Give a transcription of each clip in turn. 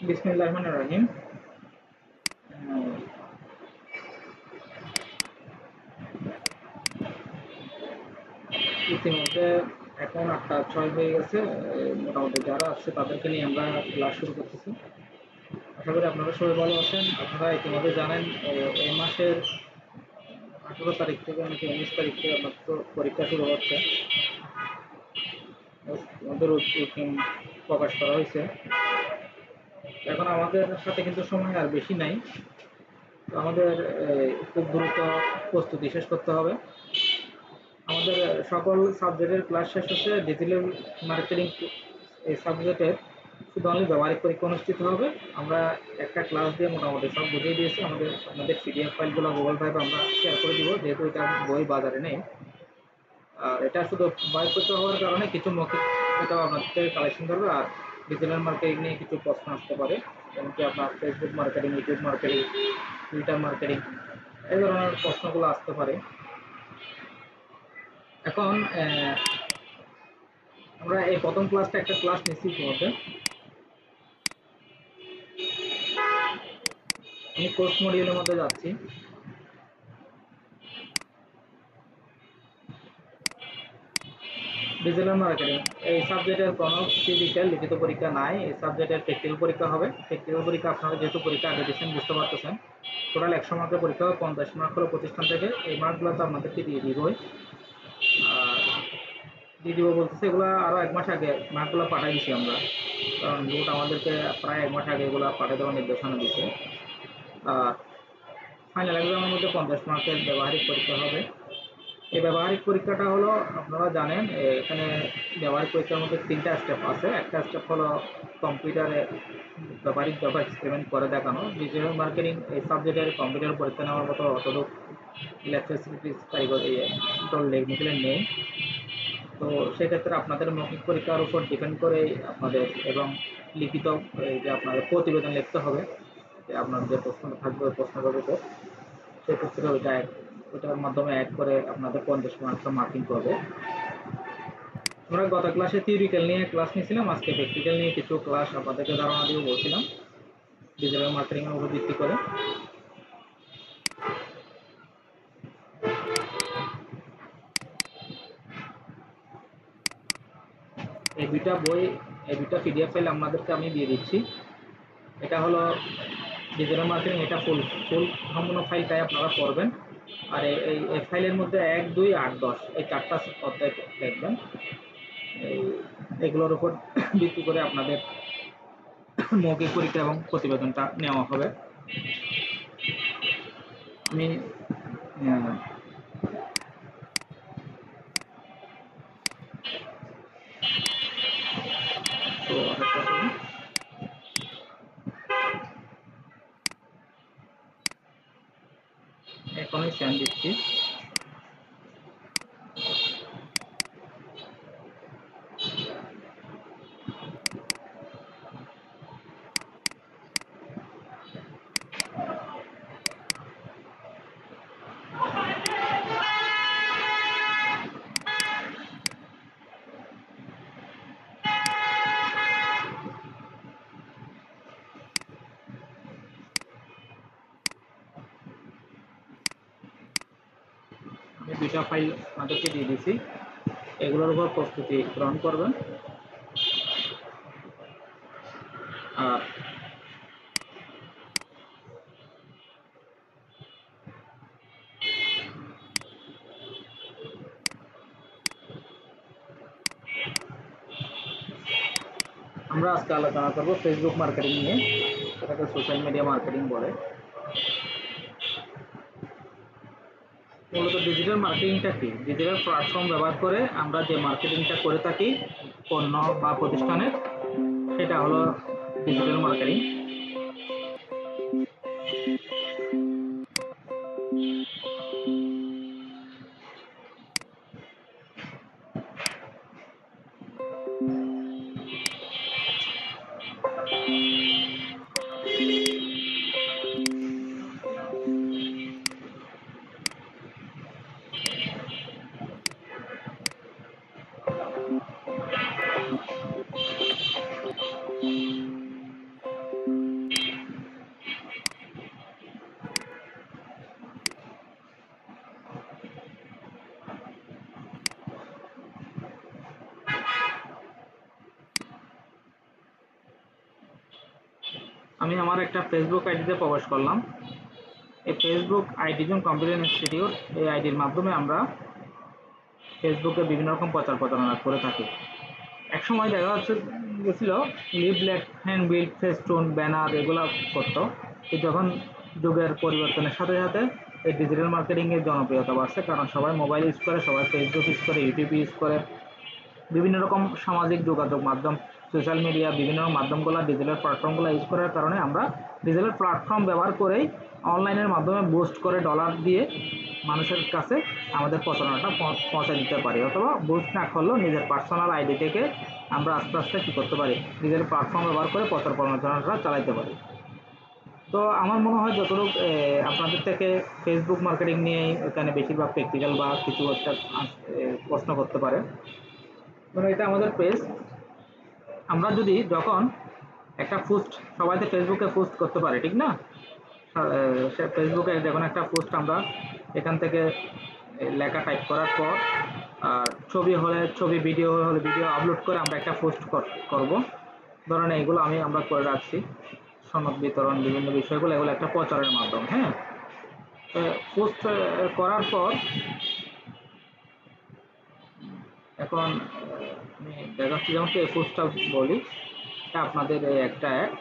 বিসমিল্লাহির রহমানির রহিম। ইতিমধ্যে এখন 8:06 হয়ে গেছে। মোটামুটি যারা আসছে তাদেরকে নিয়ে আমরা ক্লাস শুরু করতেছি। আশা করি আপনারা সবাই ভালো আছেন। আপনারা ইতিমধ্যে জানেন এই মাসের 18 তারিখ থেকে নাকি 19 তারিখ থেকে আপনার তো পরীক্ষা শুরু হচ্ছে। আমাদের রুটিন প্রকাশ করা হয়েছে। এখন আমাদের সাথে কিন্তু সময় আর বেশি নাই। তো আমাদের খুব দ্রুত প্রস্তুতি শেষ করতে হবে। আমাদের সকল সাবজেক্টের ক্লাস শেষ হচ্ছে। ডিজিটাল মার্কেটিং এই সাবজেক্টের শুধু অনলি ব্যবহারিক পরীক্ষা অনুষ্ঠিত হবে। আমরা একটা ক্লাস দিয়ে মোটামুটি সব বুঝিয়ে দিয়েছি। আপনাদের পিডিএফ ফাইলগুলো গুগল ড্রাইভে আমরা শেয়ার করে দিব, যেহেতু এটা বই বাজারে নেই। আর এটা শুধু বই পরীক্ষা হওয়ার কারণে কিছু মৌখিক এটাও আপনাদের থেকে কালেকশন করবে। আর ডিজিটাল মার্কেটিং নিয়ে কিছু প্রশ্ন আসতে পারে, যেমন কি আপনার Facebook marketing, YouTube marketing, Twitter marketing, এই ধরনের প্রশ্নগুলো আসতে পারে। এখন আমরা এই প্রথম ক্লাসটা একটা ক্লাস নিচ্ছি ইতিমধ্যে। আমি কোর্স মডিউলের মধ্যে যাচ্ছি। ডিজিটাল মার্কেটিং এই সাবজেক্টের কোনো ফিজিক্যাল লিখিত পরীক্ষা নাই। এই সাবজেক্টের প্র্যাকটিক্যাল পরীক্ষা হবে। প্র্যাকটিক্যাল পরীক্ষা আপনারা যেহেতু পরীক্ষা আগে দিচ্ছেন বুঝতে পারতেছেন, টোটাল 100 মার্কের পরীক্ষা হবে। 50 মার্ক হলো প্রতিষ্ঠান থেকে। এই মার্কগুলো তো আপনাদেরকে দিয়ে দিবই। আর দিয়ে দিব বলতেছে, এগুলো আরও 1 মাস আগে মার্কগুলো পাঠিয়ে দিচ্ছি আমরা, কারণ বোর্ড আমাদেরকে প্রায় 1 মাস আগে এগুলো পাঠিয়ে দেওয়ার নির্দেশনা দিচ্ছে। আর ফাইনাল এক্সামের মধ্যে 50 মার্কের ব্যবহারিক পরীক্ষা হবে। এই ব্যবহারিক পরীক্ষাটা হলো, আপনারা জানেন এখানে ব্যবহারিক পরীক্ষার মধ্যে 3টা স্টেপ আছে। একটা স্টেপ হলো কম্পিউটারে ব্যবহারিকভাবে এক্সপেরিমেন্ট করে দেখানো। ডিজিটাল মার্কেটিং এই সাবজেক্টের কম্পিউটার পরীক্ষা নেওয়ার মতো অতটুকু ইলেকট্রিসিটিস কারিগরি টেকনিক্যাল নেই। তো সেক্ষেত্রে আপনাদের মৌখিক পরীক্ষার উপর ডিপেন্ড করে আপনাদের এবং লিখিত এই যে আপনাদের প্রতিবেদন লিখতে হবে, যে আপনার যে প্রশ্নটা থাকবে ওই প্রশ্নটার উপর। সেক্ষেত্রে ওইটার মাধ্যমে এক করে আপনাদের 50 মার্কটা মার্কিং করবে। আমরা গত ক্লাসে থিওরিক্যাল নিয়ে ক্লাস নিয়েছিলাম, আজকে প্র্যাকটিক্যাল নিয়ে কিছু ক্লাস আপনাদেরকে ধারণা দিয়ে বলছিলাম ডিজিটাল মার্কেটিং এর উপর ভিত্তি করে। এই দুইটা পিডিএফ ফাইল আপনাদেরকে আমি দিয়ে দিচ্ছি। এটা হলো ডিজিটাল মার্কেটিং, এটা ফুল সম্পূর্ণ ফাইলটাই আপনারা পড়বেন। আর এই ফাইলের মধ্যে 1, 2, 8, 10 এই 4টা অধ্যায় দেখবেন। এগুলোর উপর ভিত্তি করে আপনাদের মৌখিক পরীক্ষা এবং প্রতিবেদনটা নেওয়া হবে। আমি তো এখনই সেন্ড দিচ্ছি। আমি 2টা ফাইল আপনাদেরকে দিয়ে দিচ্ছি, এগুলোর উপর প্রস্তুতি গ্রহণ করবেন। আর আমরা আজকে আলোচনা করব ফেসবুক মার্কেটিং নিয়ে, সেটাকে সোশ্যাল মিডিয়া মার্কেটিং বলে। মূলত ডিজিটাল মার্কেটিংটা কি? ডিজিটাল প্ল্যাটফর্ম ব্যবহার করে আমরা যে মার্কেটিংটা করে থাকি পণ্য বা প্রতিষ্ঠানের, সেটা হলো ডিজিটাল মার্কেটিং। আমি আমার একটা ফেসবুক আইডিতে প্রবেশ করলাম। এই ফেসবুক আইডি জন কম্পিউটার ইনস্টিটিউট, এই আইডির মাধ্যমে আমরা ফেসবুকে বিভিন্ন রকম প্রচার প্রচারণা করে থাকি। একসময় দেখা যাচ্ছে গেছিল লিফলেট, হ্যান্ডবিল, ফেস্টুন, ব্যানার এগুলো করতো। যখন যুগের পরিবর্তনের সাথে সাথে এই ডিজিটাল মার্কেটিংয়ের জনপ্রিয়তা বাড়ছে, কারণ সবাই মোবাইল ইউজ করে, সবাই ফেসবুক ইউজ করে, ইউটিউব ইউজ করে, বিভিন্ন রকম সামাজিক যোগাযোগ মাধ্যম, সোশ্যাল মিডিয়া, বিভিন্ন মাধ্যমগুলো, ডিজিটাল প্ল্যাটফর্মগুলো ইউজ করার কারণে আমরা ডিজিটাল প্ল্যাটফর্ম ব্যবহার করেই অনলাইনের মাধ্যমে বুস্ট করে ডলার দিয়ে মানুষের কাছে আমাদের প্রচারণাটা পৌঁছে দিতে পারি, অথবা বুস্ট না করলেও নিজের পার্সোনাল আইডি থেকে আমরা আস্তে আস্তে কী করতে পারি, ডিজিটাল প্ল্যাটফর্ম ব্যবহার করে প্রচার প্রচারণাটা চালাতে পারি। তো আমার মনে হয় যতটুকু আপনাদের থেকে ফেসবুক মার্কেটিং নিয়ে এখানে বেশিরভাগ প্র্যাকটিক্যাল বা কিছু একটা প্রশ্ন করতে পারে। মানে এটা আমাদের পেজ, আমরা যদি যখন একটা পোস্ট সবাই তো ফেসবুকে পোস্ট করতে পারে, ঠিক না? সে ফেসবুকে যখন একটা পোস্ট আমরা এখান থেকে লেখা টাইপ করার পর, আর ছবি হলে ছবি, ভিডিও হলে ভিডিও আপলোড করে আমরা একটা পোস্ট করব। ধরেন এইগুলো আমরা করে রাখছি, সনদ বিতরণ, বিভিন্ন বিষয়গুলো, এগুলো একটা প্রচারের মাধ্যম। হ্যাঁ, পোস্ট করার পর এখন আমি দেখাচ্ছি, যেমন এই পোস্টটা বলি, এটা আপনাদের একটা অ্যাড,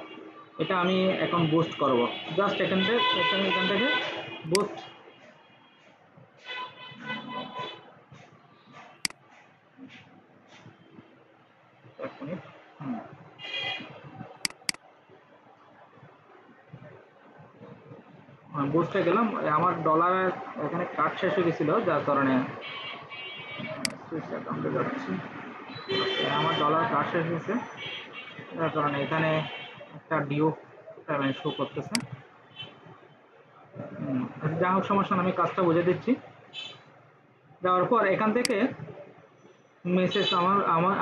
এটা আমি এখন বুস্ট করব। জাস্ট এখান থেকে বুস্ট, এক মিনিট, বুস্টে গেলাম। আমার ডলারের এখানে কার্ড শেষ হয়ে গেছিলো, যার কারণে সুইচ অ্যাকাউন্টে যাচ্ছি। আমার ডলার কার্ড শেষ হয়েছে, যার কারণে এখানে একটা ডিও পেমেন্ট শো করতেছে। যা হোক, সমস্যা না, আমি কাজটা বুঝে দিচ্ছি। যাওয়ার পর এখান থেকে মেসেজ,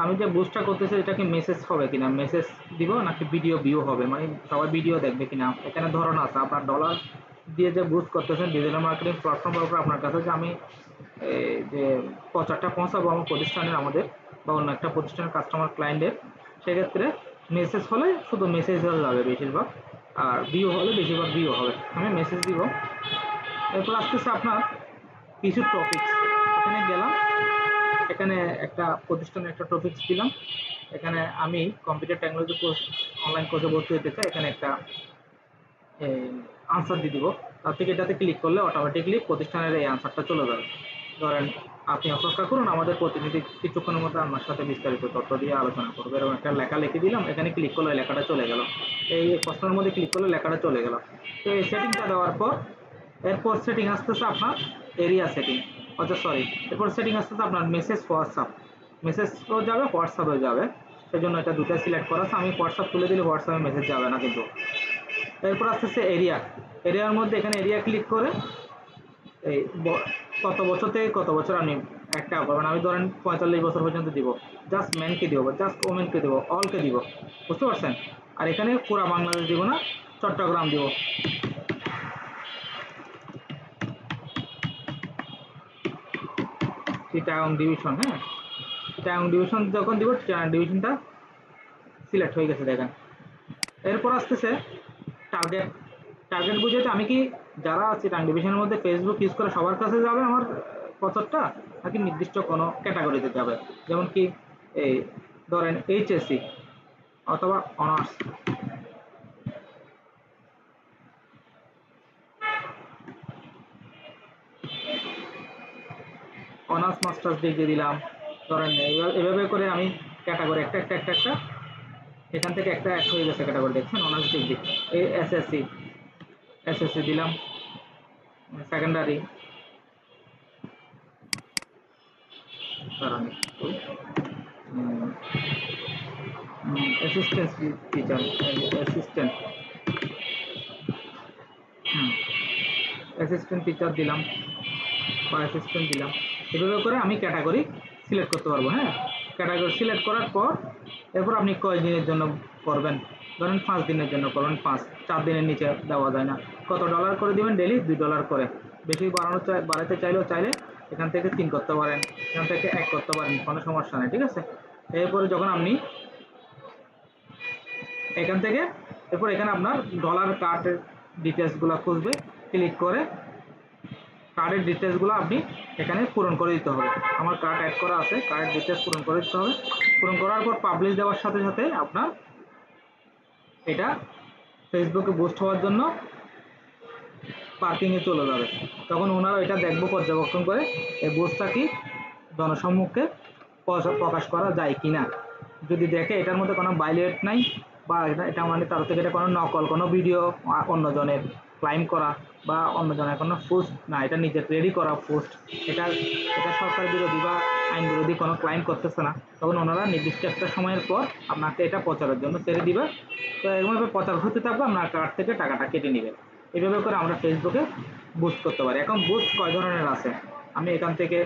আমি যে বুস্টটা করতেছি এটা কি মেসেজ হবে কিনা, মেসেজ দিব নাকি ভিডিও ভিউ হবে, মানে সবাই ভিডিও দেখবে কিনা, এখানে ধরন আছে। আপনার ডলার দিয়ে যে বুস্ট করতেছেন ডিজিটাল মার্কেটিং প্ল্যাটফর্ম ব্যবহার আপনার কাছে, যে আমি যে প্রচারটা পৌঁছাবো আমার প্রতিষ্ঠানের, আমাদের বা অন্য একটা প্রতিষ্ঠানের কাস্টমার ক্লায়েন্টের, সেক্ষেত্রে মেসেজ হলে শুধু মেসেজ হয়ে যাবে বেশিরভাগ, আর ভিউ হলে বেশিরভাগ ভিউ হবে। আমি মেসেজ দিব। এরপর আসতেছে আপনার কিছু টপিকস, এখানে গেলাম, এখানে একটা প্রতিষ্ঠানের একটা টপিকস দিলাম। এখানে আমি কম্পিউটার টেকনোলজি কোর্স, অনলাইন কোর্সে ভর্তি হতে চাই, এখানে একটা আনসার দিয়ে দিব। তার থেকে এটাতে ক্লিক করলে অটোমেটিকলি প্রতিষ্ঠানের এই আনসারটা চলে যাবে। ধরেন আপনি অপেক্ষা করুন, আমাদের প্রতিনিধি কিছুক্ষণের মধ্যে আপনার সাথে বিস্তারিত তথ্য দিয়ে আলোচনা করবে। এরকম একটা লেখা লিখে দিলাম, এখানে ক্লিক করলে লেখাটা চলে গেল, এই প্রশ্নের মধ্যে ক্লিক করলে লেখাটা চলে গেল। তো এই সেটিংটা দেওয়ার পর এরপর সেটিং আসতেছে আপনার এরিয়া সেটিং, আচ্ছা সরি, এরপর সেটিং আসতেছে আপনার মেসেজ হোয়াটসঅ্যাপ, মেসেজও যাবে হোয়াটসঅ্যাপেও যাবে, সেই জন্য এটা দুটো সিলেক্ট করা আছে। আমি হোয়াটসঅ্যাপ তুলে দিলে হোয়াটসঅ্যাপে মেসেজ যাবে না কিন্তু। এরপর আসতেছে এরিয়া, এরিয়ার মধ্যে এখানে এরিয়া ক্লিক করে এই কত বছর থেকে কত বছর আপনি একটা করবেন। আমি ধরেন 45 বছর পর্যন্ত দিব, জাস্ট ম্যানকে দিব, জাস্ট ওমেনকে দিব, অলকে দিব, বুঝতে পারছেন? আর এখানে পুরা বাংলাদেশ দিব না, চট্টগ্রাম দিব। চিটাগং ডিভিশন, হ্যাঁ, চিটাগং ডিভিশন যখন দিব, চিটাগং ডিভিশনটা সিলেক্ট হয়ে গেছে দেখেন। এরপর আসতেছে টার্গেট, টার্গেট বুঝাইতে আমি কি যারা চিটাগং ডিভিশনের মধ্যে ফেসবুক ইউজ করে সবার কাছে যাবে আমার প্রচারটা, নাকি নির্দিষ্ট কোনো ক্যাটাগরিতে যাবে, যেমন কি এই ধরেন এইচএসসি অথবা অনার্স, অনার্স মাস্টার্স ডিগ্রি দিলাম। ধরেন এভাবে করে আমি ক্যাটাগরি একটা একটা একটা একটা এখান থেকে একটা এক হয়ে গেছে ক্যাটাগরি, দেখছেন? অনার্স ডিগ্রি, এই এসএসসি, এসএসসি দিলাম, সেকেন্ডারি, কারণ assistant teacher, assistant, assistant teacher দিলাম বা অ্যাসিস্ট্যান্ট দিলাম। এভাবে করে আমি ক্যাটাগরি সিলেক্ট করতে পারবো। হ্যাঁ, ক্যাটাগরি সিলেক্ট করার পর এরপর আপনি কয় দিনের জন্য করবেন, ধরেন 5 দিনের জন্য করবেন, 4 দিনের নিচে দেওয়া যায় না। কত ডলার করে দিবেন ডেলি? $2 করে। বেশি বাড়াতে চাইলেও চাইলে এখান থেকে 3 করতে পারেন, এখান থেকে 1 করতে পারেন, কোনো সমস্যা নেই, ঠিক আছে? এরপরে যখন আপনি এখান থেকে এরপর এখানে আপনার ডলার কার্ডের ডিটেলসগুলো খুঁজবে, ক্লিক করে কার্ডের ডিটেলসগুলো আপনি এখানে পূরণ করে দিতে হবে। আমার কার্ড অ্যাড করা আছে, কার্ডের ডিটেলস পূরণ করে দিতে হবে। পূরণ করার পর পাবলিশ দেওয়ার সাথে সাথে আপনার এটা ফেসবুকে বুস্ট হওয়ার জন্য পার্কিংয়ে চলে যাবে। তখন ওনারা এটা দেখবো পর্যবেক্ষণ করে এই বুস্টটা কি জনসম্মুখে প্রকাশ করা যায় কি না। যদি দেখে এটার মধ্যে কোনো ভায়োলেট নাই বা এটা মানে তার থেকে এটা কোনো নকল কোনো ভিডিও অন্যজনের ক্লাইম করা বা অন্যজনের কোনো পোস্ট না, এটা নিজের রেডি করা পোস্ট, এটা এটা সরকার বিরোধী বা আইন বিরোধী কোনো ক্লাইম করতেছে না, তখন ওনারা নির্দিষ্ট একটা সময়ের পর আপনাকে এটা প্রচারের জন্য ছেড়ে দিবে। তো এরকমভাবে প্রচার হতে থাকবে, আপনার কার্ড থেকে টাকাটা কেটে নেবে। এইভাবে করে আমরা ফেসবুকে বুস্ট করতে পারি। এখন বুস্ট কয় ধরনের আছে, আমি এখান থেকে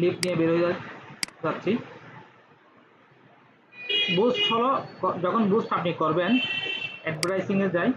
লিফট নিয়ে বেরোয় যাচ্ছি। বুস্ট হলো যখন বুস্ট আপনি করবেন, অ্যাডভার্টাইজিংয়ে যাই,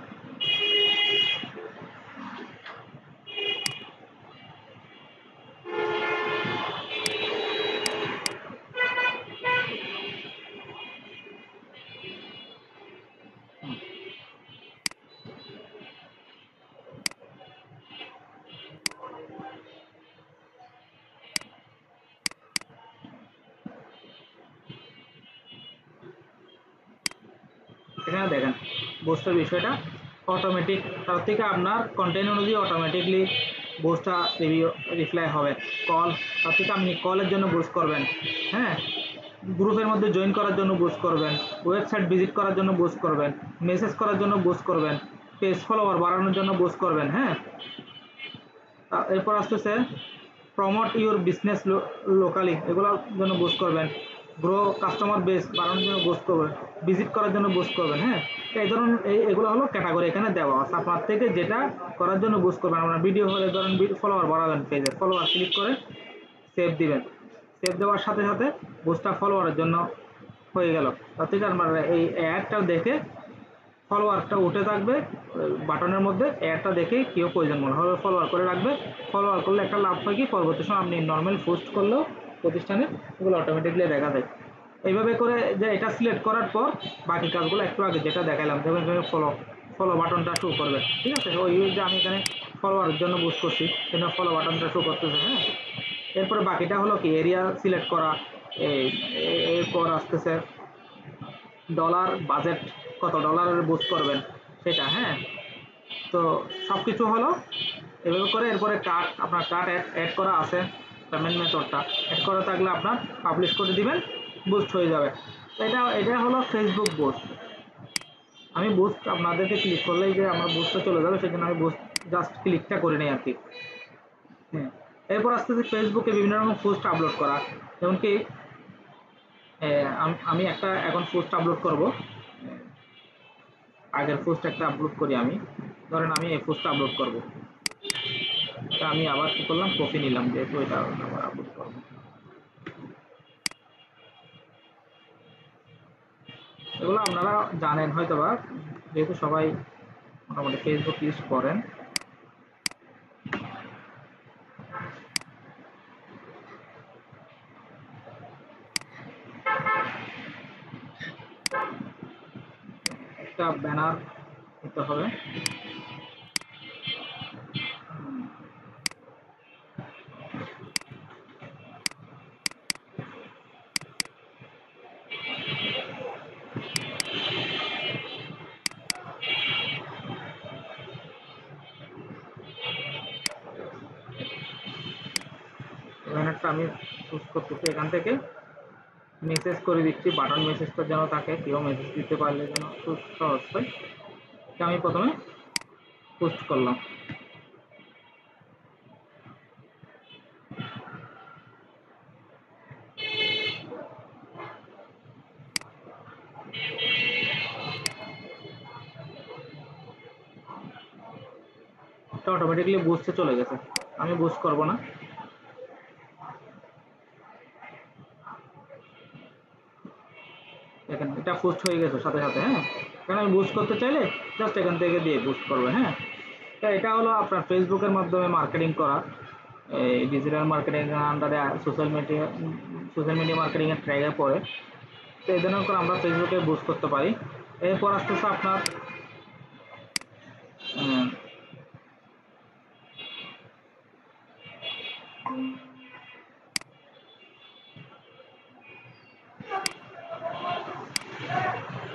এখানে দেখেন বুস্টের বিষয়টা অটোমেটিক, তার থেকে আপনার কন্টেন্ট অনুযায়ী অটোমেটিকলি বুস্টটা রিপ্লাই হবে। কল, তার থেকে আপনি কলের জন্য বুস্ট করবেন, হ্যাঁ, গ্রুপের মধ্যে জয়েন করার জন্য বুস্ট করবেন, ওয়েবসাইট ভিজিট করার জন্য বুস্ট করবেন, মেসেজ করার জন্য বুস্ট করবেন, পেজ ফলোয়ার বাড়ানোর জন্য বুস্ট করবেন, হ্যাঁ। এরপর আসতেছে প্রমোট ইউর বিজনেস লোকালি, এগুলোর জন্য বুস্ট করবেন, গ্রো কাস্টমার বেস বাড়ানোর জন্য বুস্ট করবেন, ভিজিট করার জন্য বুস্ট করবেন, হ্যাঁ। এই ধরুন এগুলো হলো ক্যাটাগরি এখানে দেওয়া আছে, আপনার থেকে যেটা করার জন্য বুস্ট করবেন। আপনার ভিডিও হলে ধরেন ফলোয়ার বাড়াবেন, পেজের ফলোয়ার ক্লিক করে সেভ দিবেন, সেভ দেওয়ার সাথে সাথে বুস্টটা ফলোয়ারের জন্য হয়ে গেল। তার থেকে আপনার এই অ্যাডটা দেখে ফলোয়ারটা উঠে থাকবে বাটনের মধ্যে, অ্যাডটা দেখে কেউ প্রয়োজন মনে হবে ফলোয়ার করে রাখবে। ফলোয়ার করলে একটা লাভ হয় কি, পরবর্তী সময় আপনি নর্মাল পোস্ট করলেও প্রতিষ্ঠানে এগুলো অটোমেটিকলি দেখা যায়। এইভাবে করে যে এটা সিলেক্ট করার পর বাকি কাজগুলো একটু আগে যেটা দেখালাম, যেমন ফলো বাটনটা শো করবে, ঠিক আছে। ওই যে আমি এখানে ফলোয়ারের জন্য বুস্ট করছি, সেটা ফলো বাটনটা শো করতেছে, হ্যাঁ। এরপরে বাকিটা হলো কি এরিয়া সিলেক্ট করা, এরপর আসতেছে ডলার বাজেট, কত ডলারের বুস্ট করবেন সেটা, হ্যাঁ। তো সব কিছু হলো এভাবে করে। এরপরে কার্ড, আপনার কার্ড অ্যাড করা আছে, পেমেন্ট মেথডটা অ্যাড করা থাকলে আপনার পাবলিশ করে দিবেন, বুস্ট হয়ে যাবে। এটা হলো ফেসবুক বুস্ট। আমি বুস্ট আপনাদেরকে ক্লিক করলেই যে আমার বুস্টটা চলে যাবে, সেজন্য আমি বুস্ট জাস্ট ক্লিকটা করে নিই আর কি, হ্যাঁ। এরপর আসতেছে ফেসবুকে বিভিন্ন রকম পোস্ট আপলোড করা, যেমন কি আমি একটা এখন পোস্ট আপলোড করব, আগের পোস্ট একটা আপলোড করি আমি, ধরেন আমি এই পোস্টটা আপলোড করব, তা আমি আবার কি করলাম, কপি নিলাম, যেহেতু এটা আবার আপলোড করব। এগুলো আপনারা জানেন হয়তো বা, যেহেতু সবাই মোটামুটি ফেসবুক ইউজ করেন। একটা ব্যানার দিতে হবে, ব্যানারটা আমি চুজ করতেছি, এখান থেকে মেসেজ করে দিচ্ছি, বাটন মেসেজটা যেন থাকে, কেউ মেসেজ দিতে পারলে যেন সহজ হয়। এটা আমি প্রথমে পোস্ট করলাম, এটা অটোমেটিকলি বুস্টে চলে গেছে, আমি বুস্ট করব না। দেখেন এটা পোস্ট হয়ে গেছে সাথে সাথে, হ্যাঁ। কারণ আমি বুস্ট করতে চাইলে জাস্ট এখান থেকে দিয়ে বুস্ট করবে, হ্যাঁ। তো এটা হলো আপনার ফেসবুকের মাধ্যমে মার্কেটিং করা, এই ডিজিটাল মার্কেটিং আন্ডারে সোশ্যাল মিডিয়া মার্কেটিং এর ট্র্যাকে পড়ে। তো এই ধরনের করে আমরা ফেসবুকে বুস্ট করতে পারি। এরপর আসতেছে আপনার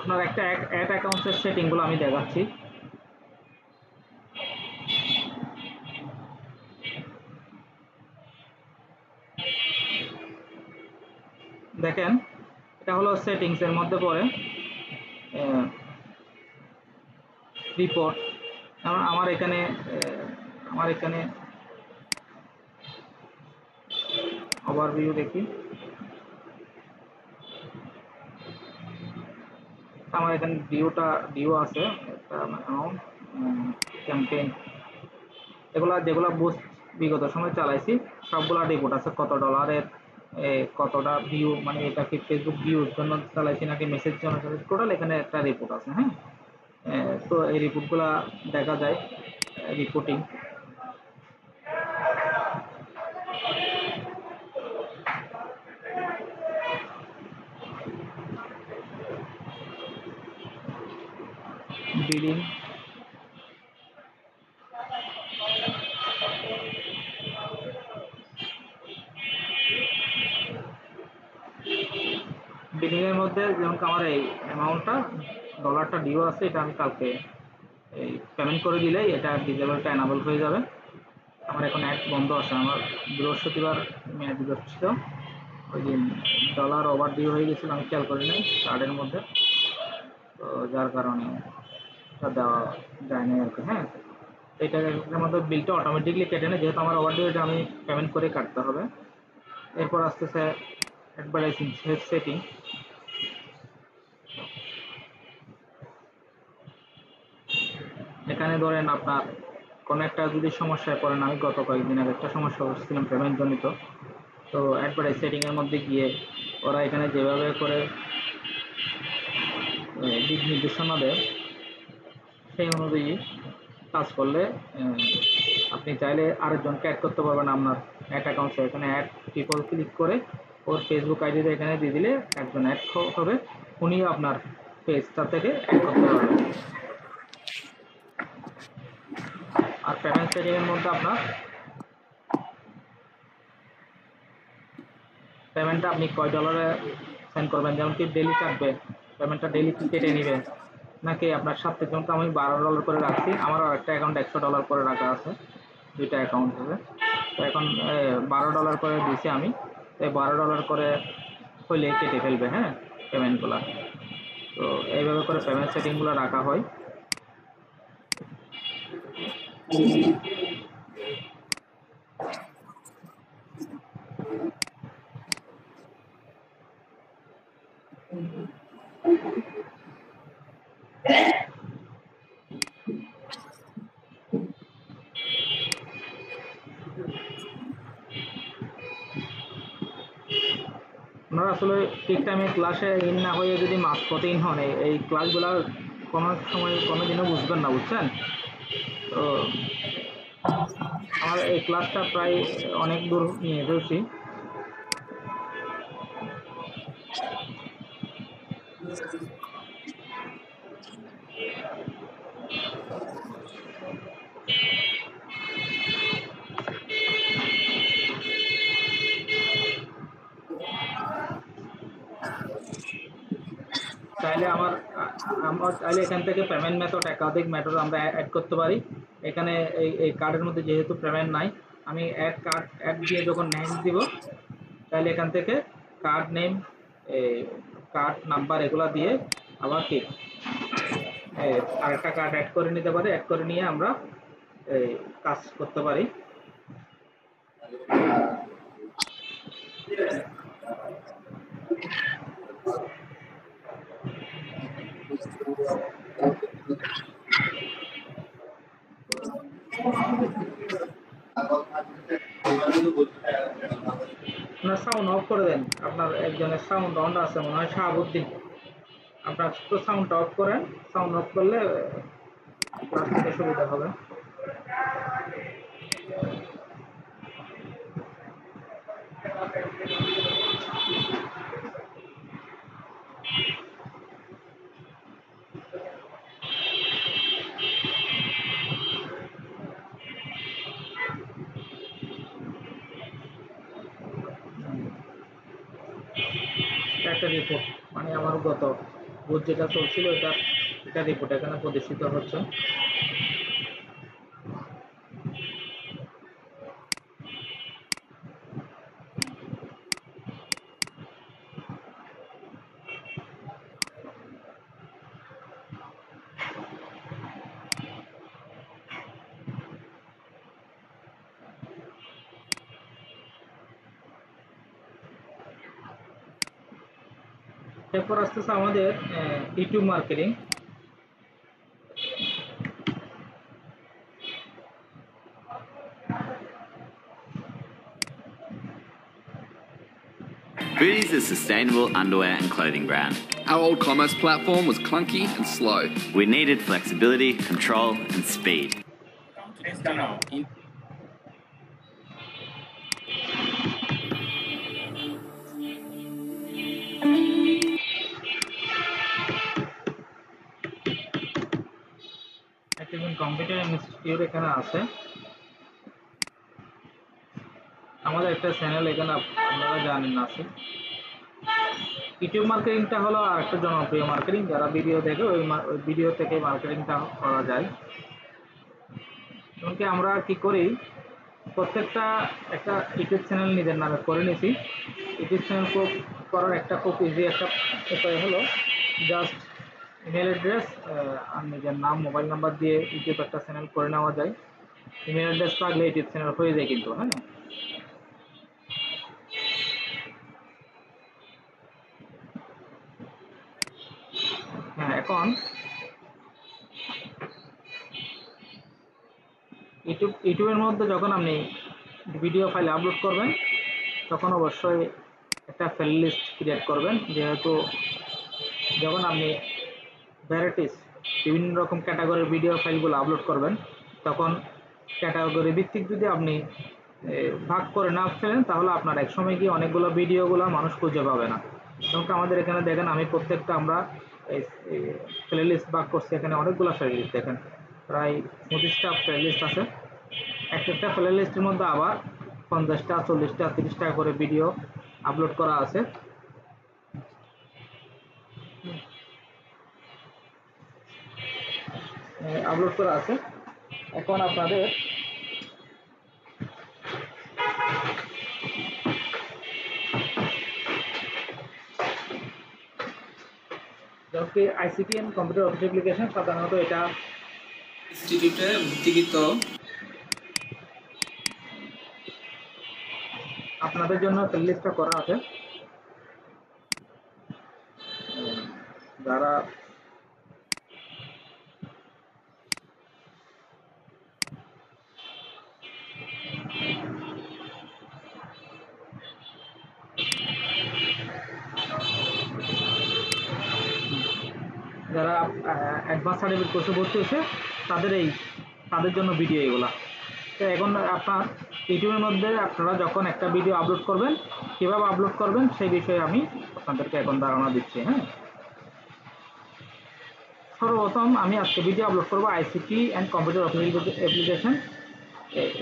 আপনার একটা অ্যাড অ্যাকাউন্টের সেটিংগুলো আমি দেখাচ্ছি। দেখেন, এটা হলো সেটিংস এর মধ্যে পড়ে রিপোর্ট। আমার এখানে ওভারভিউ দেখি। আমার এখানে ডিউ আছে, একটা অ্যামাউন্ট, ক্যাম্পেইন, এগুলা যেগুলা বুস্ট বিগত সময় চালাইছি সবগুলা রিপোর্ট আছে। কত ডলারের কতটা ভিউ, মানে এটা কি ফেসবুক ভিউর জন্য চালাইছি নাকি মেসেজ জন্য চালাইছি, টোটাল এখানে একটা রিপোর্ট আছে। হ্যাঁ, তো এই রিপোর্টগুলা দেখা যায় রিপোর্টিং। বিলিং, বিলিং এর মধ্যে যেমন আমার এই অ্যামাউন্টটা ডলারটা ডিউ আছে, এটা আমি কালকে এই পেমেন্ট করে দিলেই এটা ডিজেবলটা এনাবল হয়ে যাবে। আমার এখন অ্যাড বন্ধ আছে। আমার বৃহস্পতিবার মেয়াদি ছিল, ওই দিন ডলার ওভার ডিউ হয়ে গেছিল, আমি খেয়াল করি নাই কার্ডের মধ্যে, তো যার কারণে এটা দেওয়া যায়নি আর কি। হ্যাঁ, এটার মধ্যে বিলটা অটোমেটিকলি কেটে নেয়, যেহেতু আমার ওভার ডিউ, এটা আমি পেমেন্ট করে কাটতে হবে। এরপর আসতেছে অ্যাডভার্টাইজিং সেটিং। এখানে ধরেন আপনার কোনো একটা যদি সমস্যায় পড়েন, আমি গত কয়েকদিন আগে একটা সমস্যা হচ্ছিলাম পেমেন্ট জনিত, তো অ্যাডভার্টাইজ সেটিংয়ের মধ্যে গিয়ে ওরা এখানে যেভাবে করে দিক নির্দেশনা দেয় সেই অনুযায়ী কাজ করলে আপনি চাইলে আরেকজনকে অ্যাড করতে পারবেন আপনার অ্যাড অ্যাকাউন্টে। এখানে অ্যাড পিপল ক্লিক করে ওর ফেসবুক আইডিতে এখানে দিয়ে দিলে একজন অ্যাড হবে, উনিও আপনার পেজটা থেকে অ্যাড করতে পারবেন। আর পেমেন্ট সেটিংয়ের মধ্যে আপনার পেমেন্টটা আপনি কয় ডলারে সেন্ড করবেন, যেমন কি ডেলি কাটবে, পেমেন্টটা ডেলি কেটে নেবে নাকি আপনার সাপ্তাহিক, যেমন আমি $12 করে রাখছি, আমারও একটা অ্যাকাউন্ট $100 করে রাখা আছে, দুইটা অ্যাকাউন্ট আছে। তো এখন $12 করে দিয়েছি আমি, তো $12 করে হইলে কেটে ফেলবে। হ্যাঁ, পেমেন্টগুলো তো এইভাবে করে পেমেন্ট সেটিংগুলো রাখা হয়। আপনারা আসলে ঠিক টাইমে ক্লাসে ইন না হয়ে যদি মাঝপথে ইন হন, এই ক্লাসগুলো কোনো সময় কোনো দিনও বুঝবেন না, বুঝছেন? তো আমার এই ক্লাসটা প্রায় অনেক দূর নিয়ে ফেলছি। চাইলে আমরা চাইলে এখান থেকে পেমেন্ট মেথড, একাধিক মেথড আমরা অ্যাড করতে পারি। এখানে এই কার্ডের মধ্যে যেহেতু পেমেন্ট নাই, আমি অ্যাড দিয়ে যখন নেক্সট দিব, তাহলে এখান থেকে কার্ড নেম, কার্ড নাম্বার এগুলা দিয়ে আবার কি আরেকটা কার্ড অ্যাড করে নিতে পারি। অ্যাড করে নিয়ে আমরা কাজ করতে পারি। আপনার সাউন্ড অফ করে দেন। আপনার একজনের সাউন্ড অন আছে মনে হয়, শাহাবুদ্দিন। আপনার তো সাউন্ডটা অফ করেন, সাউন্ড অফ করলে ক্লাস নিতে সুবিধা হবে। রিপোর্ট, মানে আমার গত বুধ যেটা চলছিল এটা রিপোর্ট এখানে প্রদর্শিত হচ্ছে। এরপর আসতেছে আমাদের YouTube marketing. Booties is a sustainable underwear and clothing brand. Our old commerce platform was clunky and slow. We needed flexibility, control, and speed. Computer institute এখানে আছে, আমাদের একটা চ্যানেল এখানে আপনারা জানেন আছে। ইউটিউব মার্কেটিংটা হলো আর একটা জনপ্রিয় মার্কেটিং, যারা ভিডিও দেখে ওই ভিডিও থেকে মার্কেটিংটা করা যায়। এমনকি আমরা কি করি, প্রত্যেকটা একটা ইউটিউব চ্যানেল নিজের নামে করে নিয়েছি। ইউটিউব চ্যানেল করার একটা খুব ইজি একটা উপায় হলো জাস্ট ইমেল অ্যাড্রেস আর নিজের নাম মোবাইল নাম্বার দিয়ে ইউটিউব একটা চ্যানেল করে নেওয়া যায়। ইমেল অ্যাড্রেস থাকলে ইউটিউব চ্যানেল হয়ে যায় কিন্তু। এখন ইউটিউবের মধ্যে যখন আপনি ভিডিও ফাইল আপলোড করবেন তখন অবশ্যই একটা প্লে লিস্ট ক্রিয়েট করবেন, যেহেতু যখন আপনি ভ্যারাইটিস বিভিন্ন রকম ক্যাটাগরির ভিডিও ফাইলগুলো আপলোড করবেন তখন ক্যাটাগরি ভিত্তিক যদি আপনি ভাগ করে না ফেলেন তাহলে আপনার একসময় গিয়ে অনেকগুলো ভিডিওগুলো মানুষ খুঁজে পাবে না। এবং আমাদের এখানে দেখেন আমি প্রত্যেকটা আমরা প্লে লিস্ট ভাগ করছি, এখানে অনেকগুলো প্লে লিস্ট দেখেন, প্রায় 25টা প্লে লিস্ট আছে। একটা প্লে লিস্টের মধ্যে আবার 50টা 40টা 30টা করে ভিডিও আপলোড করা আছে। এখন আপনাদের ICT and computer office application সাধারণত এটা ইনস্টিটিউটে ভিত্তিকৃত আপনাদের জন্য প্লে লিস্টটা করা আছে। যারা যারা অ্যাডভান্স সার্টিফিকেট কোর্সে ভর্তি হয়েছে তাদের জন্য ভিডিও এগুলা। তো এখন আপনার ইউটিউবের মধ্যে আপনারা যখন একটা ভিডিও আপলোড করবেন কীভাবে আপলোড করবেন সেই বিষয়ে আমি আপনাদেরকে এখন ধারণা দিচ্ছি। সর্বপ্রথম আমি আজকে ভিডিও আপলোড করবো ICT and computer office application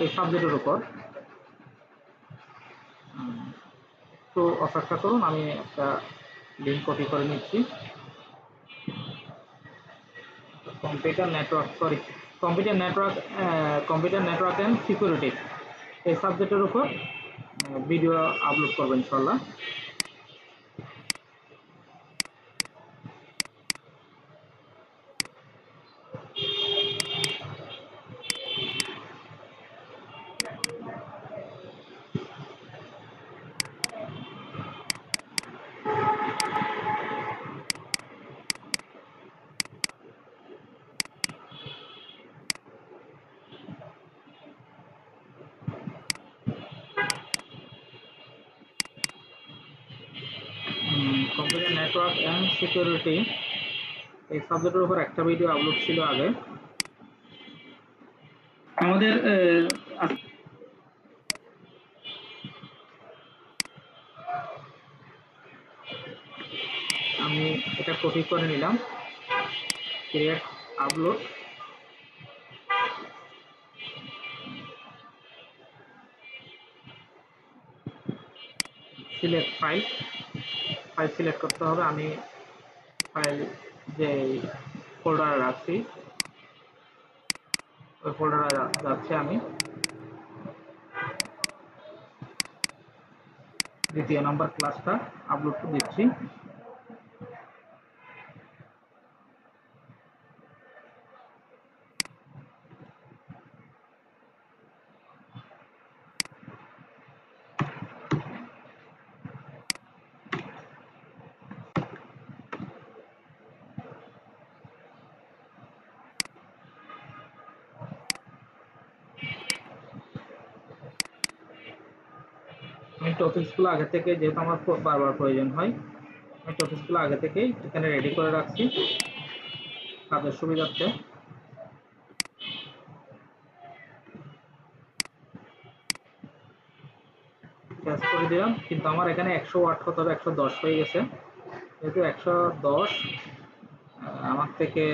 এই সাবজেক্টের উপর। একটু অপেক্ষা করুন, আমি একটা লিঙ্ক কপি করে নিচ্ছি। কম্পিউটার নেটওয়ার্ক অ্যান্ড সিকিউরিটি এই সাবজেক্টের উপর ভিডিও আপলোড করবেন ইনশাল্লাহ। কম্পিউটার নেটওয়ার্ক অ্যান্ড সিকিউরিটি এই সাবজেক্টের উপর একটা ভিডিও আপলোড ছিল আগে। আমাদের আমি এটা কপি করে নিলাম, create upload, select file file select করতে হবে। আমি ফাইল যে ফোল্ডারে রাখছি ওই ফোল্ডারে যাচ্ছে, আমি দ্বিতীয় নম্বর ক্লাসটা আপলোড দিচ্ছি। আমি টপিকসগুলো আগে থেকে, যেহেতু আমার বারবার প্রয়োজন হয়, আমি টপিকসগুলো আগে থেকেই এখানে রেডি করে রাখছি কাজের সুবিধার্থে। সেভ করে দিলাম, কিন্তু আমার এখানে 100 ওয়াট হতে হবে, 110 হয়ে গেছে। যেহেতু 110 আমার থেকে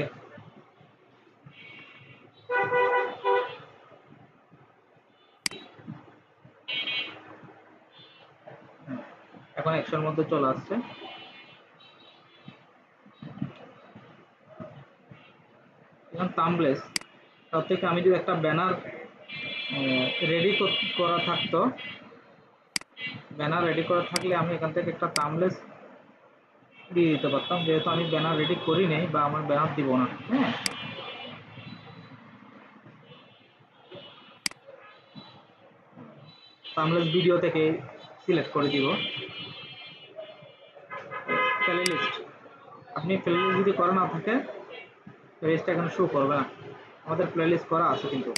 এখন 100-এর মধ্যে চলে আসছে। এখন থাম্বনেইল, তার থেকে আমি যদি একটা ব্যানার রেডি করা থাকতো, ব্যানার রেডি করা থাকলে আমি এখান থেকে একটা থাম্বনেইল দিয়ে দিতে পারতাম। যেহেতু আমি ব্যানার রেডি করি নাই বা আমার ব্যানার দিব না, হ্যাঁ, থাম্বনেইল ভিডিও থেকে সিলেক্ট করে দিব। প্লেলিস্ট, আপনি প্লেলিস্ট যদি করা না থাকে প্লেলিস্টটা এখানে শো করবে না। আমাদের প্লেলিস্ট করা আছে, কিন্তু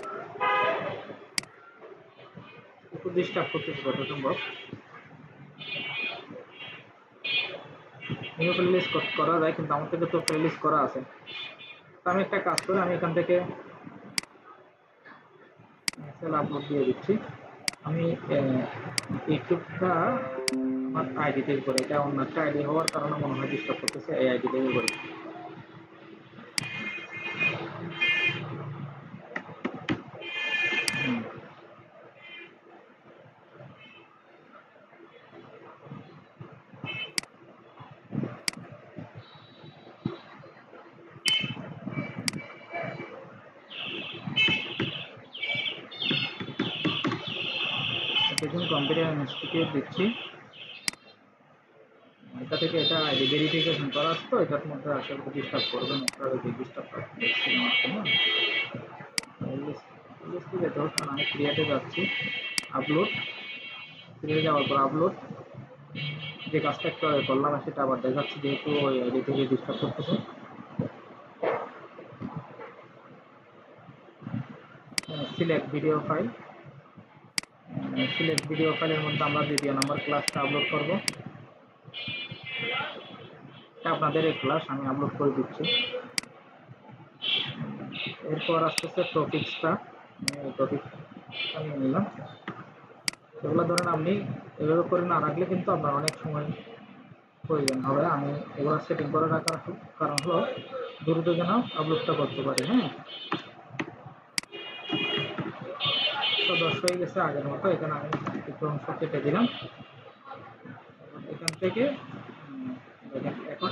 একটু ডিস্টার্ব করতেছে যত সম্ভব। নিউ প্লেলিস্ট করা যায়, কিন্তু আমার থেকে তো প্লেলিস্ট করা আছে। আমি একটা কাজ করে আমি এখান থেকে আপলোড দিয়ে দিচ্ছি। আমি ইউটিউবটা আমার আইডি থেকে করে, এটা অন্য একটা আইডি হওয়ার কারণে মনে হয় ডিস্টার্ব করতেছে, এই আইডি থেকে করে। দেখুন কম্পিউটার ইনস্টিটিউট দিচ্ছি, এটা থেকে এটা আইডি ভেরিফিকেশন করা আসতো, এটার মধ্যে আসলে ডিস্টার্ব করবে না, ডিস্টার্ব দেখছি না। যেতে হচ্ছে না, আমি ক্রিয়েটে যাচ্ছি, আপলোড, ক্রিয়েটে যাওয়ার পর আপলোড, যে কাজটা একটু করলাম সেটা আবার দেখাচ্ছি, যেহেতু ওই আইডি থেকে ডিস্টার্ব করতেছে। Select video file, select video ফাইলের মধ্যে আমরা দ্বিতীয় নাম্বার ক্লাসটা আপলোড করব। এটা আপনাদের এই ক্লাস আমি আপলোড করে দিচ্ছি। এরপর আসতেছে টপিক্সটা, টপিক আমি নিলাম। এগুলো ধরেন আপনি এভাবে করে না রাখলে কিন্তু আপনার অনেক সময় প্রয়োজন হবে। আমি এগুলো সেটিং করে রাখার কারণ হলো দ্রুত যেন আপলোডটা করতে পারি। হ্যাঁ, তো 10 হয়ে গেছে আগের মতো। এখানে আমি কিছু অংশ কেটে দিলাম এখান থেকে।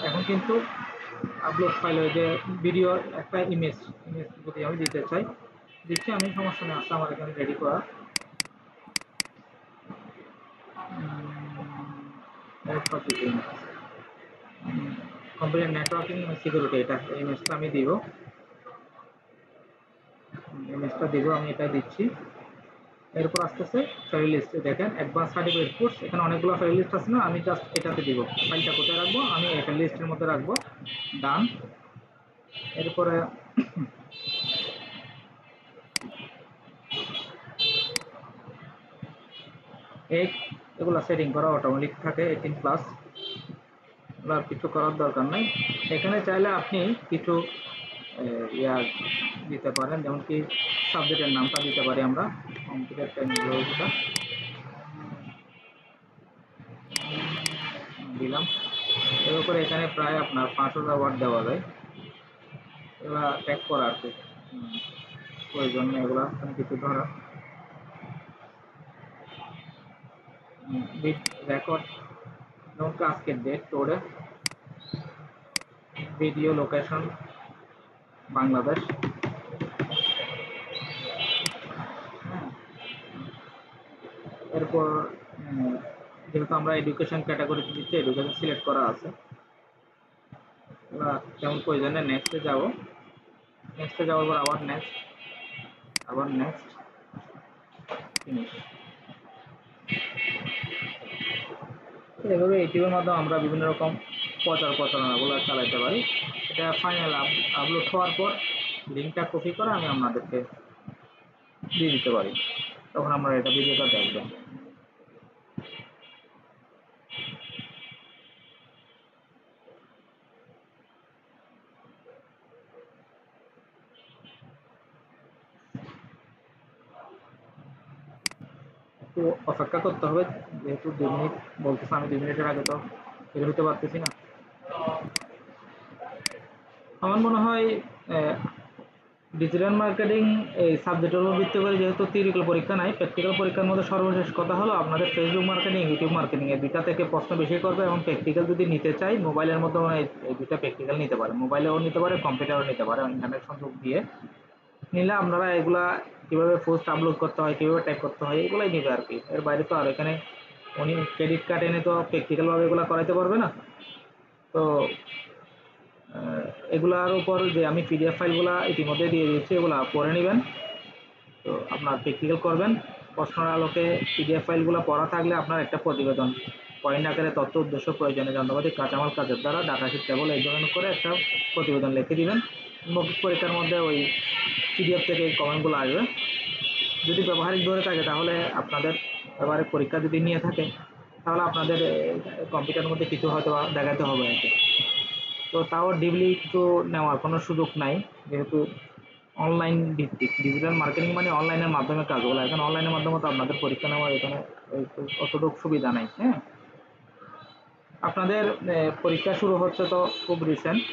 এখন কিন্তু আপলোড ফাইল, ওই যে ভিডিওর একটা ইমেজ যদি আমি দিতে চাই দিচ্ছি, আমি সমস্যা নেই, আসলে আমার এখানে রেডি করা। কম্পিউটার নেটওয়ার্কিং সিকিউরিটি, এটা ইমেজটা আমি দিব, ইমেজটা দিব, আমি এটা দিচ্ছি। এরপর আসতেছে ফাইল লিস্ট, দেখেন অ্যাডভান্স সার্টিফিকেট কোর্স, এখানে অনেকগুলো ফাইল লিস্ট আছে না, আমি জাস্ট এটাতে দিব। ফাইলটা কোথায় রাখবো, আমি এই ফাইল লিস্টের মধ্যে রাখবো, ডান। এরপরে এগুলো সেটিং করা অটোমেটিক থাকে 18+, আর কিছু করার দরকার নাই। এখানে চাইলে আপনি কিছু ইয়া দিতে পারেন, যেমন কি সাবজেক্টের নামটা দিতে পারি আমরা, কম্পিউটার টেকনোলজিটা দিলাম। এর উপরে এখানে প্রায় আপনার 5000 ওয়াট দেওয়া যায়, এগুলা ট্যাগ করা আর কি প্রয়োজন নেই, এগুলা কিছু ধরা বিট রেকর্ড যেমন আজকের date today, video location Bangladesh. এরপর যেহেতু আমরা এডুকেশন ক্যাটাগরিতে দিচ্ছি, এডুকেশন সিলেক্ট করা আছে। যেমন প্রয়োজনে নেক্সটে যাব, নেক্সটে যাওয়ার পর আবার নেক্সট, আবার নেক্সট, ফিনিশ। এভাবে ইউটিউবের মাধ্যমে আমরা বিভিন্ন রকম প্রচারণাগুলো চালাতে পারি। এটা ফাইনাল আপলোড হওয়ার পর লিঙ্কটা কপি করে আমি আপনাদেরকে দিয়ে দিতে পারি, তখন আমরা এটা ভিডিওটা দেখবেন। একটু অপেক্ষা করতে হবে, যেহেতু 2 মিনিট বলতেছে, আমি 2 মিনিটের আগে তো বের হতে পারতেছি না। আমার মনে হয় ডিজিটাল মার্কেটিং এই সাবজেক্টের উপর ভিত্তি করে, যেহেতু থিওরিক্যাল পরীক্ষা নাই, প্র্যাকটিক্যাল পরীক্ষার মধ্যে সর্বশেষ কথা হলো আপনাদের ফেসবুক মার্কেটিং, ইউটিউব মার্কেটিং এই দুইটা থেকে প্রশ্ন বেশি করবে, এবং প্র্যাকটিক্যাল যদি নিতে চাই মোবাইলের মধ্যে এই দুইটা প্র্যাকটিক্যাল নিতে পারে, মোবাইলেও নিতে পারে, কম্পিউটারও নিতে পারে, ইন্টারনেট সংযোগ দিয়ে নিলে আপনারা এগুলা কীভাবে পোস্ট আপলোড করতে হয়, কীভাবে টাইপ করতে হয়, এগুলাই নিবে আর কি। এর বাইরে তো আর এখানে উনি ক্রেডিট কার্ড এনে তো প্র্যাকটিক্যালভাবে এগুলো করাইতে পারবে না। তো এগুলার উপর যে আমি পিডিএফ ফাইলগুলো ইতিমধ্যে দিয়ে দিচ্ছি, এগুলো পড়ে নেবেন। তো আপনার প্র্যাকটিক্যাল করবেন প্রশ্নের আলোকে। পিডিএফ ফাইলগুলো পড়া থাকলে আপনার একটা প্রতিবেদন পয়েন্ট আকারে তথ্য, উদ্দেশ্য, প্রয়োজনীয় যন্ত্রপাতি, কাঁচামাল, কাজের দ্বারা, ডাটাশিট, টেবল এই ধরনের করে একটা প্রতিবেদন লিখে দিবেন। মৌখিক পরীক্ষার মধ্যে ওই পিডিএফ থেকে কমেন্টগুলো আসবে। যদি ব্যবহারিক ধরে থাকে তাহলে আপনাদের ব্যবহারিক পরীক্ষা যদি নিয়ে থাকে তাহলে আপনাদের কম্পিউটারের মধ্যে কিছু হয়তো দেখাতে হবে আর কি। তো তাও ডিপলি কিছু নেওয়ার কোনো সুযোগ নাই, যেহেতু অনলাইন ভিত্তিক। ডিজিটাল মার্কেটিং মানে অনলাইনের মাধ্যমে কাজগুলো, এখন অনলাইনের মাধ্যমে তো আপনাদের পরীক্ষা নেওয়ার এখানে অতটুকু সুবিধা নাই। হ্যাঁ, আপনাদের পরীক্ষা শুরু হচ্ছে তো খুব রিসেন্ট।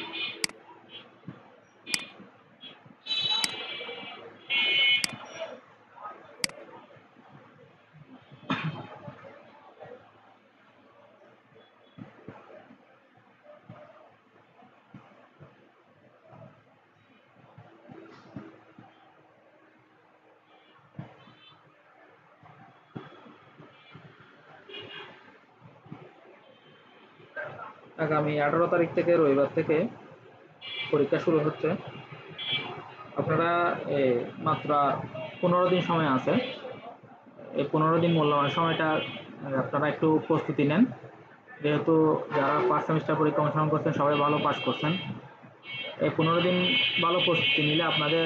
আগামী 18 তারিখ থেকে, রবিবার থেকে পরীক্ষা শুরু হচ্ছে। আপনারা মাত্র 15 দিন সময় আছে। এই 15 দিন মূল্যবান সময়টা আপনারা একটু প্রস্তুতি নেন, যেহেতু যারা ফার্স্ট সেমিস্টার পরীক্ষা অংশগ্রহণ করছেন সবাই ভালো পাস করছেন। এই 15 দিন ভালো প্রস্তুতি নিলে আপনাদের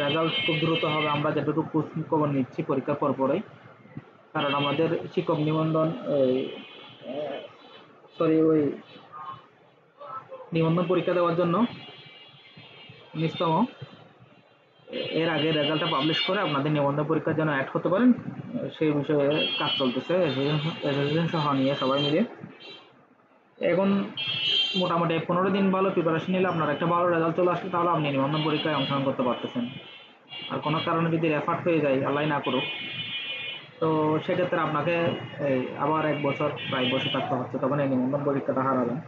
রেজাল্ট খুব দ্রুত হবে, আমরা যতটুকু খবর নিচ্ছি পরীক্ষার পরপরই। কারণ আমাদের শিক্ষক নিবন্ধন নিবন্ধন পরীক্ষা দেওয়ার জন্য 19তম এর আগে রেজাল্টটা পাবলিশ করে আপনাদের নিবন্ধন পরীক্ষার জন্য অ্যাড করতে পারেন, সেই বিষয়ে কাজ চলতেছে অ্যাসোসিয়েশন সহ নিয়ে সবাই মিলে। এখন মোটামুটি 15 দিন ভালো প্রিপারেশন নিলে আপনার একটা ভালো রেজাল্ট চলে আসলে তাহলে আপনি নিবন্ধন পরীক্ষায় অংশগ্রহণ করতে পারতেছেন। আর কোনো কারণে যদি রেফার হয়ে যায়, আল্লাহ না করুক, তো সেক্ষেত্রে আপনাকে আবার 1 বছর প্রায় বসে থাকতে হচ্ছে, তখন এই নিবন্ধন পরীক্ষাটা হারাবেন।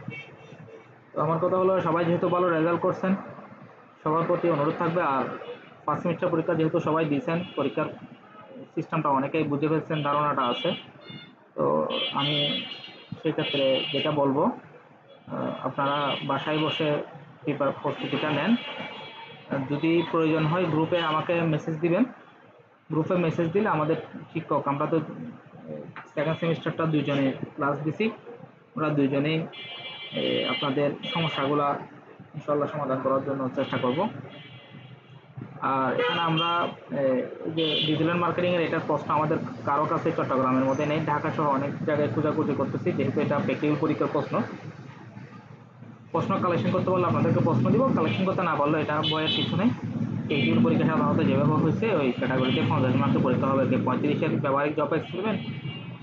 তো আমার কথা হলো, সবাই যেহেতু ভালো রেজাল্ট করছেন, সবার প্রতি অনুরোধ থাকবে। আর ফার্স্ট সেমিস্টার পরীক্ষা যেহেতু সবাই দিয়েছেন, পরীক্ষার সিস্টেমটা অনেকেই বুঝে ফেলছেন, ধারণাটা আছে। তো আমি সেক্ষেত্রে যেটা বলবো, আপনারা বাসায় বসে প্রস্তুতিটা নেন। যদি প্রয়োজন হয় গ্রুপে আমাকে মেসেজ দিবেন। গ্রুপে মেসেজ দিলে আমাদের শিক্ষক, আমরা তো সেকেন্ড সেমিস্টারটা 2 জনে ক্লাস দিছি, আমরা 2 জনেই আপনাদের সমস্যাগুলা ইনশাল্লাহ সমাধান করার জন্য চেষ্টা করব। আর এখানে আমরা যে ডিজিটাল মার্কেটিংয়ের এটার প্রশ্ন আমাদের কারো কাছে চট্টগ্রামের মধ্যে নেই, ঢাকা সহ অনেক জায়গায় খোঁজাখুঁজি করতেছি, যেহেতু এটা প্র্যাকটিক্যাল পরীক্ষার প্রশ্ন কালেকশন করতে পারলে আপনাদেরকে প্রশ্ন দিব, কালেকশন করতে না পারলে এটা বইয়ের কিছু নেই। প্র্যাকটিক্যাল পরীক্ষা সাধারণত যেভাবে হয়েছে ওই ক্যাটাগরিতে 50 মার্কের পরীক্ষা হবে, 35-এর ব্যবহারিক জব এক্সপেরিমেন্ট,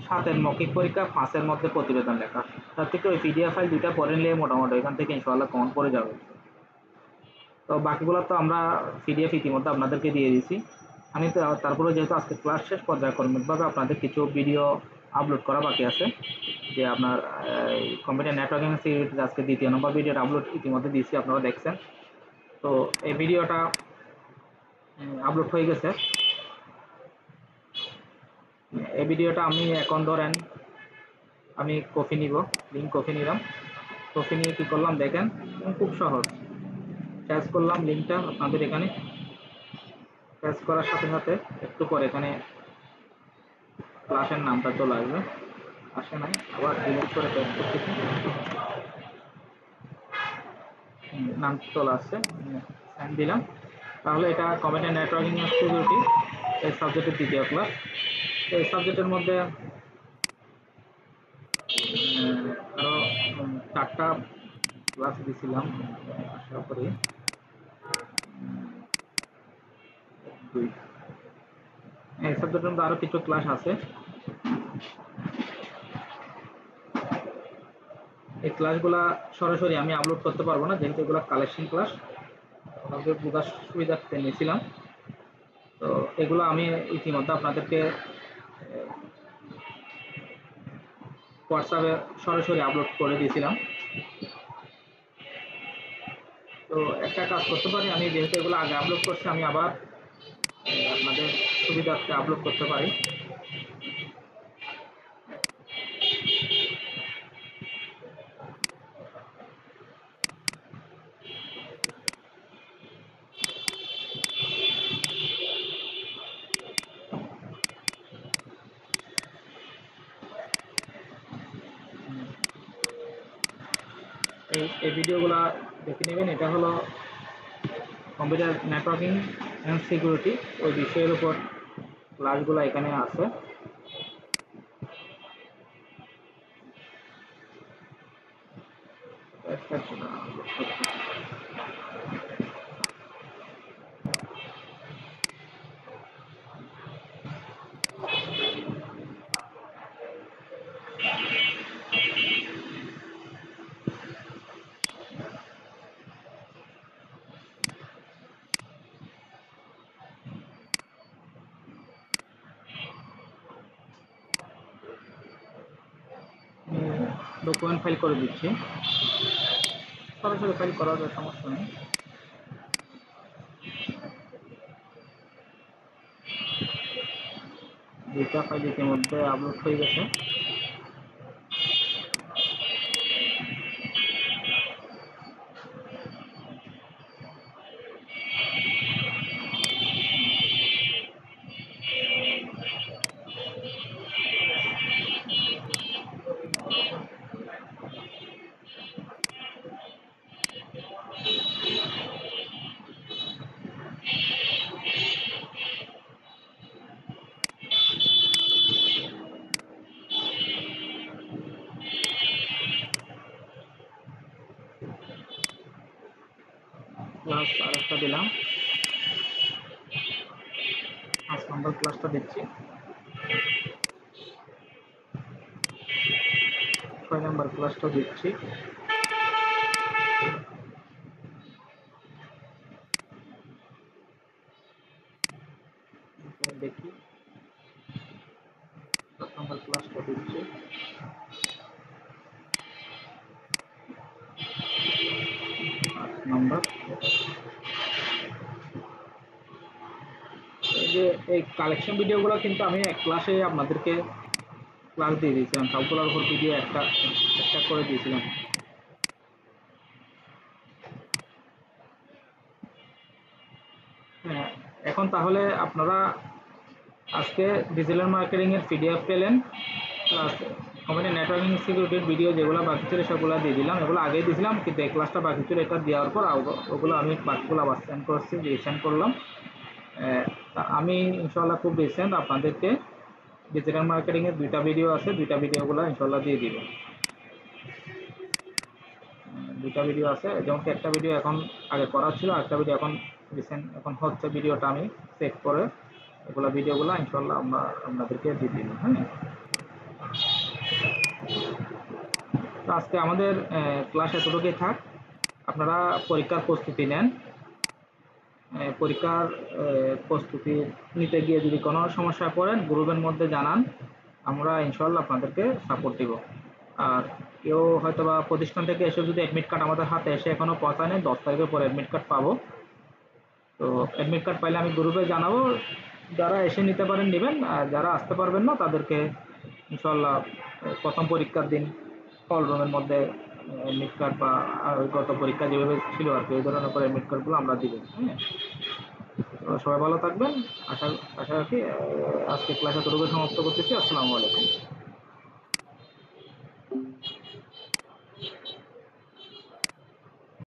7-এর মৌখিক পরীক্ষা, 5-এর মধ্যে প্রতিবেদন লেখা। তার থেকে ওই পিডিএফ ফাইল 2টা পড়ে নিলে মোটামুটি এখান থেকে ইনশাআল্লাহ কমন পড়ে যাবে। তো বাকিগুলো তো আমরা পিডিএফ ইতিমধ্যে আপনাদেরকে দিয়ে দিয়েছি। আমি তো তারপরে যেহেতু আজকে ক্লাস শেষ, পর্যায়ক্রমিকভাবে আপনাদের কিছু ভিডিও আপলোড করা বাকি আছে, যে আপনার কম্পিউটার নেটওয়ার্কিং সিরিজ আজকে 2য় নম্বর ভিডিওটা আপলোড ইতিমধ্যে দিয়েছি, আপনারা দেখছেন। তো এই ভিডিওটা আপলোড হয়ে গেছে। এই ভিডিওটা আমি এখন ধরেন আমি কপি নিব, লিঙ্ক কপি নিলাম, কপি নিয়ে কী করলাম দেখেন, খুব সহজ। সার্চ করলাম লিঙ্কটা আপনাদের এখানে, সার্চ করার সাথে সাথে একটু পরে এখানে ক্লাসের নামটা চলে আসবে, আসে নাই, আবার ডিলিট করে পেস্ট করতেছি, নাম চলে আসছে, সেন্ড দিলাম। তাহলে এটা কম্পিউটার নেটওয়ার্কিং এন্ড সিকিউরিটি এই সাবজেক্টের 2য় ক্লাস। এই সাবজেক্টের মধ্যে আরও 4টা ক্লাস দিয়েছিলাম, আশা করি 2 এই সাবজেক্টের মধ্যে আরও কিছু ক্লাস আছে। এই ক্লাসগুলা সরাসরি আমি আপলোড করতে পারবো না, যেহেতু এগুলো কালেকশন ক্লাস, আপনাদের বোঝার সুবিধার্থে নিয়েছিলাম। তো এগুলো আমি ইতিমধ্যে আপনাদেরকে হোয়াটসঅ্যাপে সরাসরি আপলোড করে দিয়েছিলাম। তো একটা কাজ করতে পারি, আমি যেহেতু এগুলো আগে আপলোড করছি, আমি আবার আপনাদের সুবিধার্থে আপলোড করতে পারি। এই ভিডিওগুলো দেখে নেবেন। এটা হলো কম্পিউটার নেটওয়ার্কিং অ্যান্ড সিকিউরিটি, ওই বিষয়ের উপর ক্লাসগুলো এখানে আছে। ডকুমেন্ট ফাইল করে দিচ্ছি, সরাসরি ফাইল করার সমস্যা নেই। দুইটা ফাইল ইতিমধ্যে আপলোড হয়ে গেছে। ক্লাস আরেকটা দিলাম, 5 নম্বর ক্লাসটা দিচ্ছি, 6 নম্বর ক্লাসটা দিচ্ছি। দেখি 7 নম্বর ক্লাসটা দিচ্ছি, 8 নম্বর। এই যে এই কালেকশন ভিডিওগুলো কিন্তু আমি এক ক্লাসে আপনাদেরকে ক্লাস দিয়ে দিয়েছিলাম, সবগুলোর উপর ভিডিও একটা একটা করে দিয়েছিলাম। হ্যাঁ, এখন তাহলে আপনারা আজকে ডিজিটাল মার্কেটিং এর পিডিএফ পেলেন, প্লাস কম্পিউটার নেটওয়ার্কিং সিকিউরিটির ভিডিও যেগুলো বাকি ছিল সেগুলো দিয়ে দিলাম। এগুলো আগেই দিয়েছিলাম, কিন্তু এই ক্লাসটা বাকি ছিল, এটা দেওয়ার পর ওগুলো আমি বাকিগুলো আবার সেন্ড করছি, সেন্ড করলাম। আমি ইনশাল্লাহ খুব রিসেন্ট আপনাদেরকে ডিজিটাল মার্কেটিং এর 2টা ভিডিও আছে, 2টা ভিডিওগুলো ইনশাল্লাহ দিয়ে দিব। 2টা ভিডিও আছে, যেমন একটা ভিডিও এখন আগে করা ছিল, একটা ভিডিও এখন রিসেন্ট এখন হচ্ছে, ভিডিওটা আমি চেক করে এগুলো ভিডিওগুলো ইনশাল্লাহ আমরা আপনাদেরকে দিয়ে দিব। হ্যাঁ, তো আজকে আমাদের ক্লাস এতটুকুই থাক। আপনারা পরীক্ষার প্রস্তুতি নেন, পরীক্ষার প্রস্তুতি নিতে গিয়ে যদি কোনো সমস্যা পড়েন গ্রুপের মধ্যে জানান, আমরা ইনশাল্লাহ আপনাদেরকে সাপোর্ট দিব। আর কেউ হয়তো বা প্রতিষ্ঠান থেকে এসে যদি অ্যাডমিট কার্ড আমাদের হাতে এসে এখনও পৌঁছায় নেই, 10 তারিখের পরে অ্যাডমিট কার্ড পাবো। তো অ্যাডমিট কার্ড পাইলে আমি গ্রুপে জানাবো, যারা এসে নিতে পারেন নেবেন, আর যারা আসতে পারবেন না তাদেরকে ইনশাল্লাহ প্রথম পরীক্ষার দিন হল রুমের মধ্যে অ্যাডমিট কার্ড বা গত পরীক্ষা যেভাবে ছিল আর কি ওই ধরনের করে অ্যাডমিট কার্ডগুলো আমরা দিব। হ্যাঁ, তো সবাই ভালো থাকবেন। আশা আশা রাখি আজকে ক্লাস এতটুকু সমাপ্ত করতেছি। আসসালামু আলাইকুম।